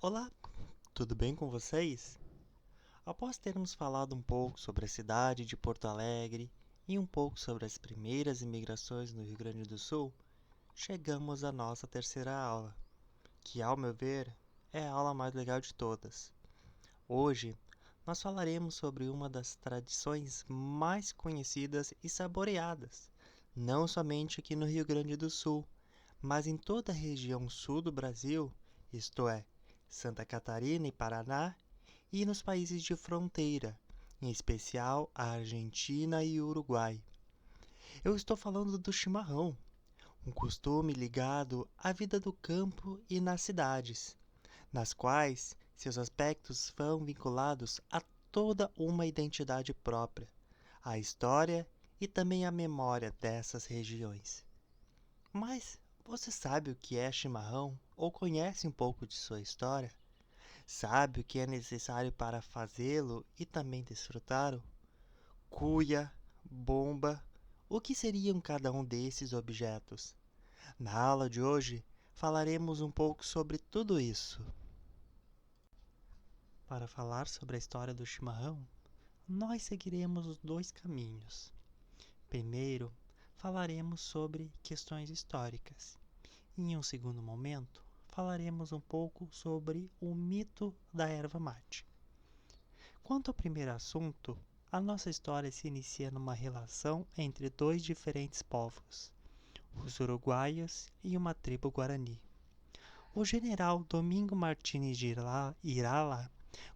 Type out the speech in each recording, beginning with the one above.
Olá, tudo bem com vocês? Após termos falado um pouco sobre a cidade de Porto Alegre e um pouco sobre as primeiras imigrações no Rio Grande do Sul, chegamos à nossa terceira aula, que, ao meu ver, é a aula mais legal de todas. Hoje, nós falaremos sobre uma das tradições mais conhecidas e saboreadas, não somente aqui no Rio Grande do Sul, mas em toda a região sul do Brasil, isto é, Santa Catarina e Paraná, e nos países de fronteira, em especial a Argentina e o Uruguai. Eu estou falando do chimarrão, um costume ligado à vida do campo e nas cidades, nas quais seus aspectos vão vinculados a toda uma identidade própria, à história e também à memória dessas regiões. Mas você sabe o que é chimarrão ou conhece um pouco de sua história? Sabe o que é necessário para fazê-lo e também desfrutá-lo? Cuia, bomba, o que seriam cada um desses objetos? Na aula de hoje, falaremos um pouco sobre tudo isso. Para falar sobre a história do chimarrão, nós seguiremos os dois caminhos. Primeiro, falaremos sobre questões históricas. E em um segundo momento, falaremos um pouco sobre o mito da erva mate. Quanto ao primeiro assunto, a nossa história se inicia numa relação entre dois diferentes povos, os uruguaios e uma tribo guarani. O general Domingo Martínez de Irala,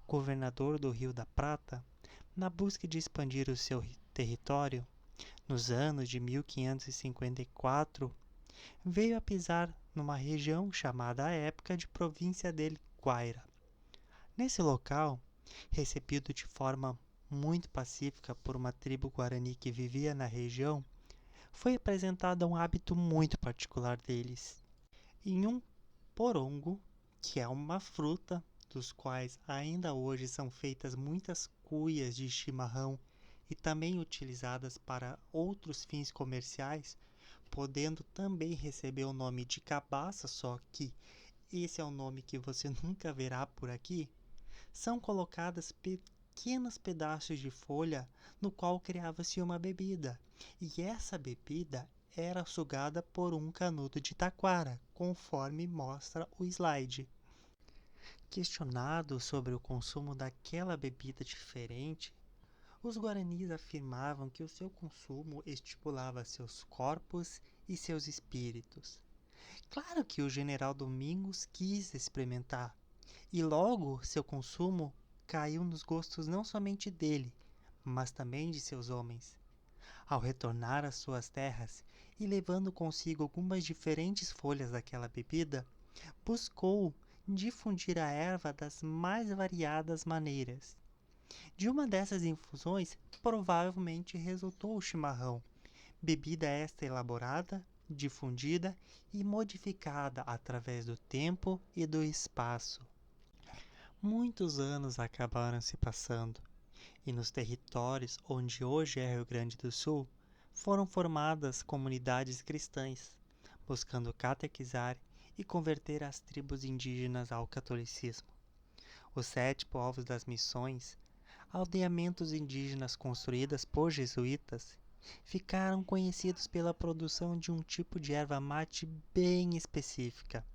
governador do Rio da Prata, na busca de expandir o seu território, nos anos de 1554, veio a pisar numa região chamada à época de Província del Guaira. Nesse local, recebido de forma muito pacífica por uma tribo guarani que vivia na região, foi apresentado um hábito muito particular deles. Em um porongo, que é uma fruta dos quais ainda hoje são feitas muitas cuias de chimarrão e também utilizadas para outros fins comerciais, podendo também receber o nome de cabaça, só que esse é o nome que você nunca verá por aqui, são colocadas pequenos pedaços de folha no qual criava-se uma bebida, e essa bebida era sugada por um canudo de taquara, conforme mostra o slide. Questionado sobre o consumo daquela bebida diferente, os guaranis afirmavam que o seu consumo estimulava seus corpos e seus espíritos. Claro que o general Domingos quis experimentar, e logo seu consumo caiu nos gostos não somente dele, mas também de seus homens. Ao retornar às suas terras e levando consigo algumas diferentes folhas daquela bebida, buscou difundir a erva das mais variadas maneiras. De uma dessas infusões, provavelmente resultou o chimarrão, bebida esta elaborada, difundida e modificada através do tempo e do espaço. Muitos anos acabaram se passando, e nos territórios onde hoje é Rio Grande do Sul, foram formadas comunidades cristãs, buscando catequizar e converter as tribos indígenas ao catolicismo. Os 7 povos das missões, aldeamentos indígenas construídas por jesuítas, ficaram conhecidos pela produção de um tipo de erva mate bem específica,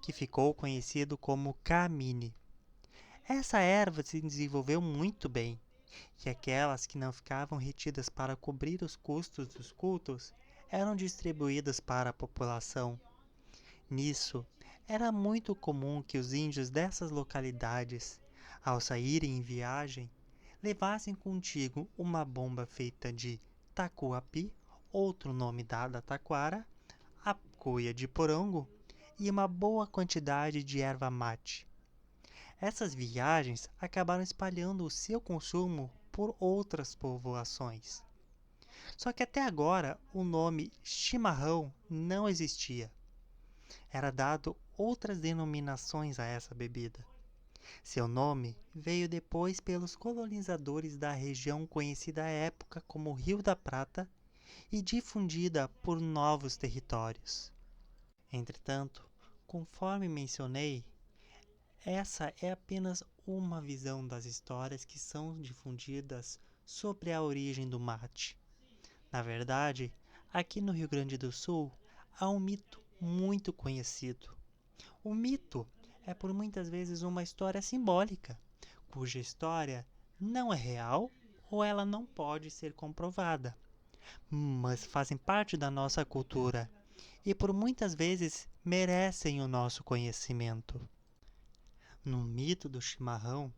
que ficou conhecido como camine. Essa erva se desenvolveu muito bem, e aquelas que não ficavam retidas para cobrir os custos dos cultos eram distribuídas para a população. Nisso, era muito comum que os índios dessas localidades, ao saírem em viagem, levassem contigo uma bomba feita de tacuapi, outro nome dado a taquara, a cuia de porongo e uma boa quantidade de erva mate. Essas viagens acabaram espalhando o seu consumo por outras povoações. Só que até agora o nome chimarrão não existia. Era dado outras denominações a essa bebida. Seu nome veio depois pelos colonizadores da região conhecida à época como Rio da Prata e difundida por novos territórios. Entretanto, conforme mencionei, Essa é apenas uma visão das histórias que são difundidas sobre a origem do mate. Na verdade, aqui no Rio Grande do Sul há um mito muito conhecido. O mito é por muitas vezes uma história simbólica, cuja história não é real ou ela não pode ser comprovada, mas fazem parte da nossa cultura e por muitas vezes merecem o nosso conhecimento. No mito do chimarrão,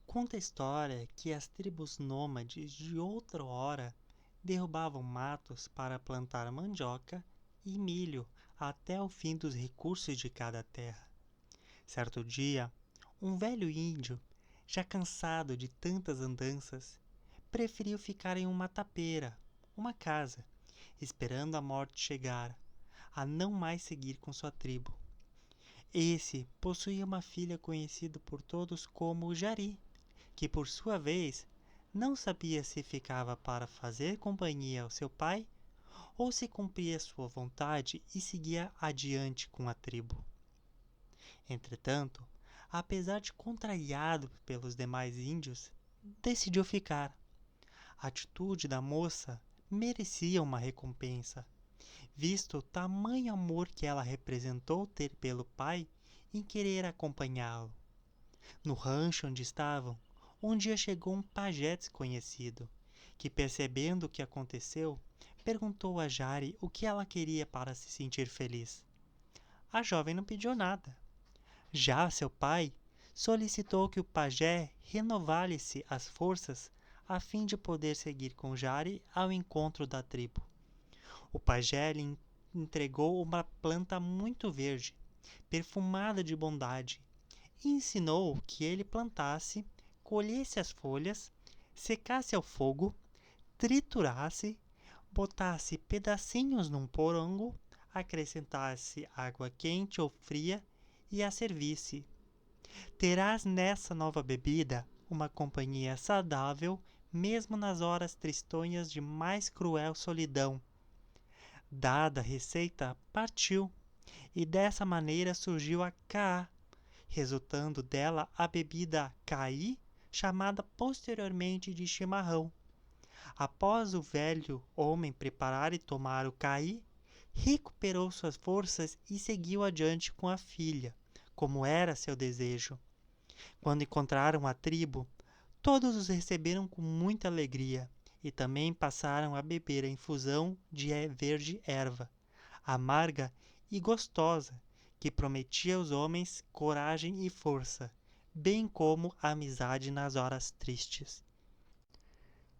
conta a história que as tribos nômades de outra hora derrubavam matos para plantar mandioca e milho até o fim dos recursos de cada terra. Certo dia, um velho índio, já cansado de tantas andanças, preferiu ficar em uma tapeira, uma casa, esperando a morte chegar, a não mais seguir com sua tribo. Esse possuía uma filha conhecida por todos como Jari, que por sua vez não sabia se ficava para fazer companhia ao seu pai ou se cumpria sua vontade e seguia adiante com a tribo. Entretanto, apesar de contrariado pelos demais índios, decidiu ficar. A atitude da moça merecia uma recompensa, visto o tamanho amor que ela representou ter pelo pai em querer acompanhá-lo. No rancho onde estavam, um dia chegou um pajé desconhecido, que percebendo o que aconteceu, perguntou a Jari o que ela queria para se sentir feliz. A jovem não pediu nada. Já seu pai solicitou que o pajé renovasse as forças a fim de poder seguir com Jari ao encontro da tribo. O pajé lhe entregou uma planta muito verde, perfumada de bondade, e ensinou que ele plantasse, colhesse as folhas, secasse ao fogo, triturasse, botasse pedacinhos num porongo, acrescentasse água quente ou fria e a servisse. Terás nessa nova bebida uma companhia saudável, mesmo nas horas tristonhas de mais cruel solidão. Dada a receita, partiu, e dessa maneira surgiu a Kaá, resultando dela a bebida Caí, chamada posteriormente de chimarrão. Após o velho homem preparar e tomar o Caí, recuperou suas forças e seguiu adiante com a filha, como era seu desejo. Quando encontraram a tribo, todos os receberam com muita alegria e também passaram a beber a infusão de verde erva, amarga e gostosa, que prometia aos homens coragem e força, bem como amizade nas horas tristes.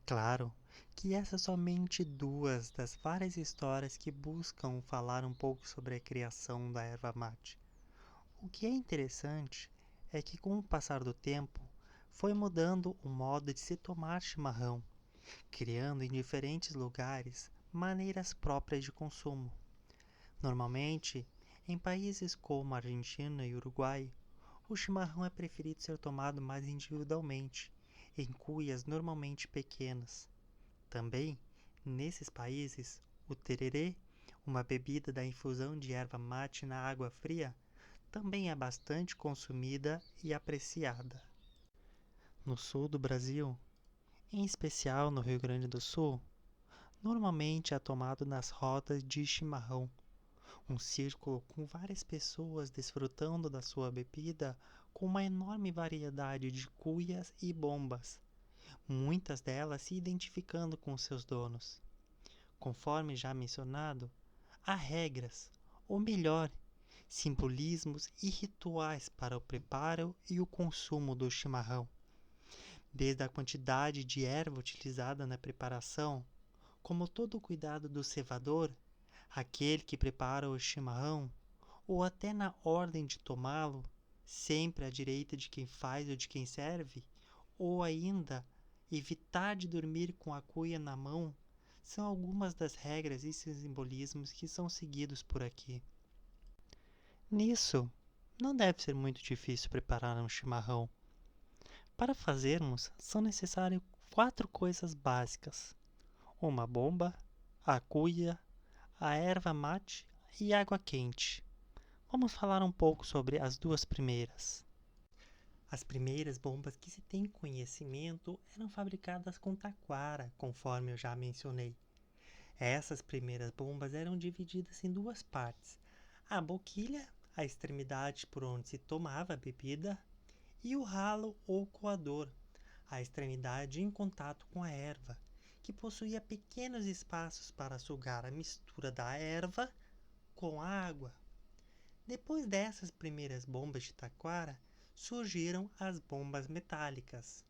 Claro que essas são somente duas das várias histórias que buscam falar um pouco sobre a criação da erva mate. O que é interessante é que com o passar do tempo foi mudando o modo de se tomar chimarrão, criando em diferentes lugares maneiras próprias de consumo. Normalmente, em países como Argentina e Uruguai, o chimarrão é preferido ser tomado mais individualmente, em cuias normalmente pequenas. Também, nesses países, o tererê, uma bebida da infusão de erva mate na água fria, também é bastante consumida e apreciada. No sul do Brasil, em especial no Rio Grande do Sul, normalmente é tomado nas rodas de chimarrão, um círculo com várias pessoas desfrutando da sua bebida com uma enorme variedade de cuias e bombas, muitas delas se identificando com seus donos. Conforme já mencionado, há regras, ou melhor, simbolismos e rituais para o preparo e o consumo do chimarrão. Desde a quantidade de erva utilizada na preparação, como todo o cuidado do cevador, aquele que prepara o chimarrão, ou até na ordem de tomá-lo, sempre à direita de quem faz ou de quem serve, ou ainda evitar de dormir com a cuia na mão, são algumas das regras e simbolismos que são seguidos por aqui. Nisso, não deve ser muito difícil preparar um chimarrão. Para fazermos, são necessárias 4 coisas básicas: uma bomba, a cuia, a erva mate e água quente. Vamos falar um pouco sobre as duas primeiras. As primeiras bombas que se tem conhecimento eram fabricadas com taquara, conforme eu já mencionei. Essas primeiras bombas eram divididas em duas partes: a boquilha, a extremidade por onde se tomava a bebida, e o ralo ou coador, a extremidade em contato com a erva, que possuía pequenos espaços para sugar a mistura da erva com a água. Depois dessas primeiras bombas de taquara, surgiram as bombas metálicas.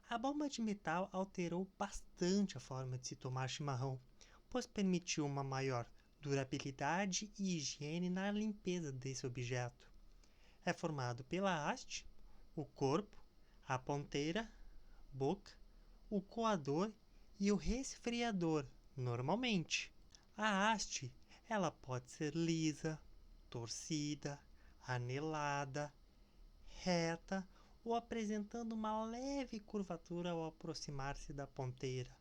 A bomba de metal alterou bastante a forma de se tomar chimarrão, pois permitiu uma maior durabilidade e higiene na limpeza desse objeto. É formado pela haste, o corpo, a ponteira, boca, o coador e o resfriador, normalmente. A haste, ela pode ser lisa, torcida, anelada, reta ou apresentando uma leve curvatura ao aproximar-se da ponteira.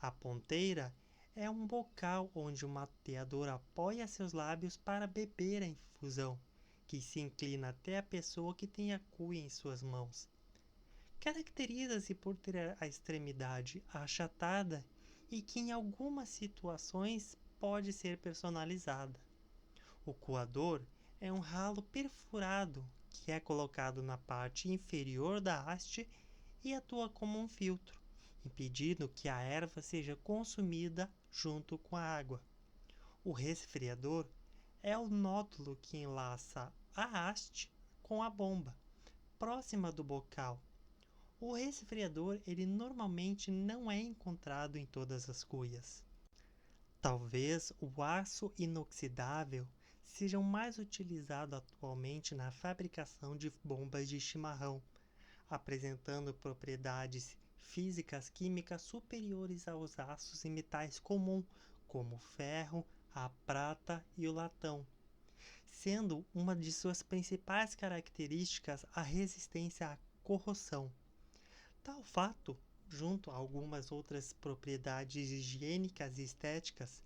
A ponteira é um bocal onde o mateador apoia seus lábios para beber a infusão, que se inclina até a pessoa que tem a cuia em suas mãos. Caracteriza-se por ter a extremidade achatada e que em algumas situações pode ser personalizada. O coador é um ralo perfurado que é colocado na parte inferior da haste e atua como um filtro, impedindo que a erva seja consumida junto com a água. O resfriador é o nódulo que enlaça a haste com a bomba, próxima do bocal. O resfriador ele normalmente não é encontrado em todas as cuias. Talvez o aço inoxidável seja o mais utilizado atualmente na fabricação de bombas de chimarrão, apresentando propriedades físicas químicas superiores aos aços e metais comuns, como o ferro, a prata e o latão, sendo uma de suas principais características a resistência à corrosão. Tal fato, junto a algumas outras propriedades higiênicas e estéticas,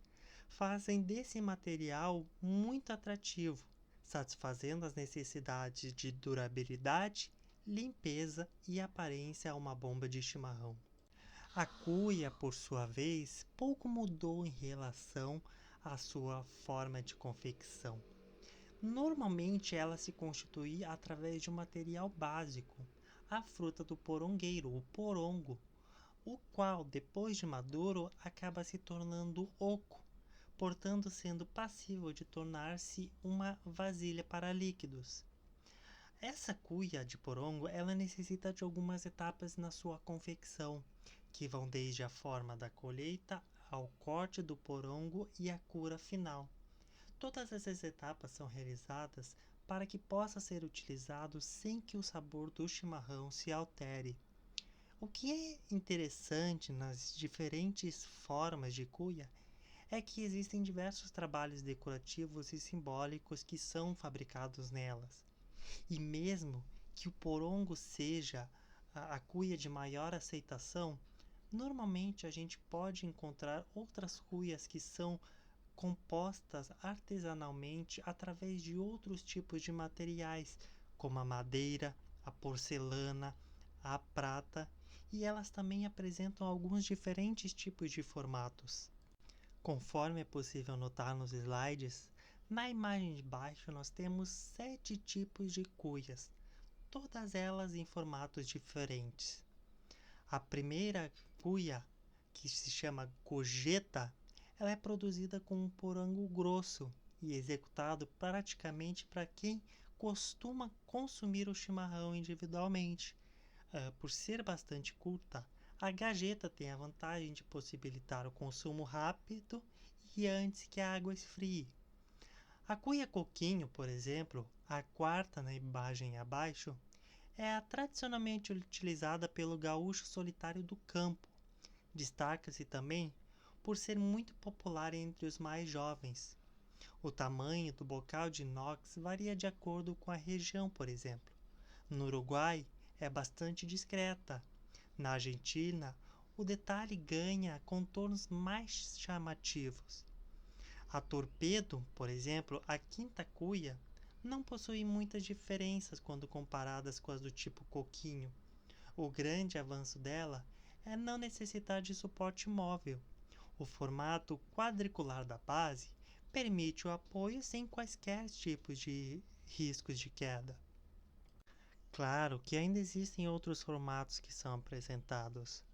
fazem desse material muito atrativo, satisfazendo as necessidades de durabilidade, limpeza e aparência a uma bomba de chimarrão. A cuia, por sua vez, pouco mudou em relação à sua forma de confecção. Normalmente ela se constitui através de um material básico, a fruta do porongueiro, o porongo, o qual, depois de maduro, acaba se tornando oco, portanto sendo passível de tornar-se uma vasilha para líquidos. Essa cuia de porongo, ela necessita de algumas etapas na sua confecção, que vão desde a forma da colheita ao corte do porongo e a cura final. Todas essas etapas são realizadas para que possa ser utilizado sem que o sabor do chimarrão se altere. O que é interessante nas diferentes formas de cuia é que existem diversos trabalhos decorativos e simbólicos que são fabricados nelas. E mesmo que o porongo seja a cuia de maior aceitação, normalmente a gente pode encontrar outras cuias que são compostas artesanalmente através de outros tipos de materiais, como a madeira, a porcelana, a prata, e elas também apresentam alguns diferentes tipos de formatos. Conforme é possível notar nos slides, na imagem de baixo nós temos 7 tipos de cuias, todas elas em formatos diferentes. A primeira cuia, que se chama gorjeta, ela é produzida com um porango grosso e executado praticamente para quem costuma consumir o chimarrão individualmente. Por ser bastante curta, a gajeta tem a vantagem de possibilitar o consumo rápido e antes que a água esfrie. A cuia coquinho, por exemplo, a quarta na imagem abaixo, é a tradicionalmente utilizada pelo gaúcho solitário do campo. Destaca-se também por ser muito popular entre os mais jovens. O tamanho do bocal de inox varia de acordo com a região, por exemplo. No Uruguai, é bastante discreta. Na Argentina, o detalhe ganha contornos mais chamativos. A torpedo, por exemplo, a quinta cuia, não possuem muitas diferenças quando comparadas com as do tipo coquinho. O grande avanço dela é não necessitar de suporte móvel. O formato quadricular da base permite o apoio sem quaisquer tipos de riscos de queda. Claro que ainda existem outros formatos que são apresentados.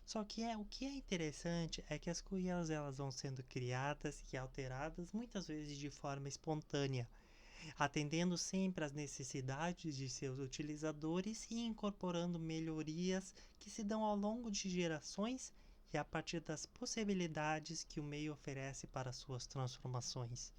Só que o que é interessante é que as cuias elas vão sendo criadas e alteradas muitas vezes de forma espontânea, atendendo sempre às necessidades de seus utilizadores e incorporando melhorias que se dão ao longo de gerações e a partir das possibilidades que o meio oferece para suas transformações.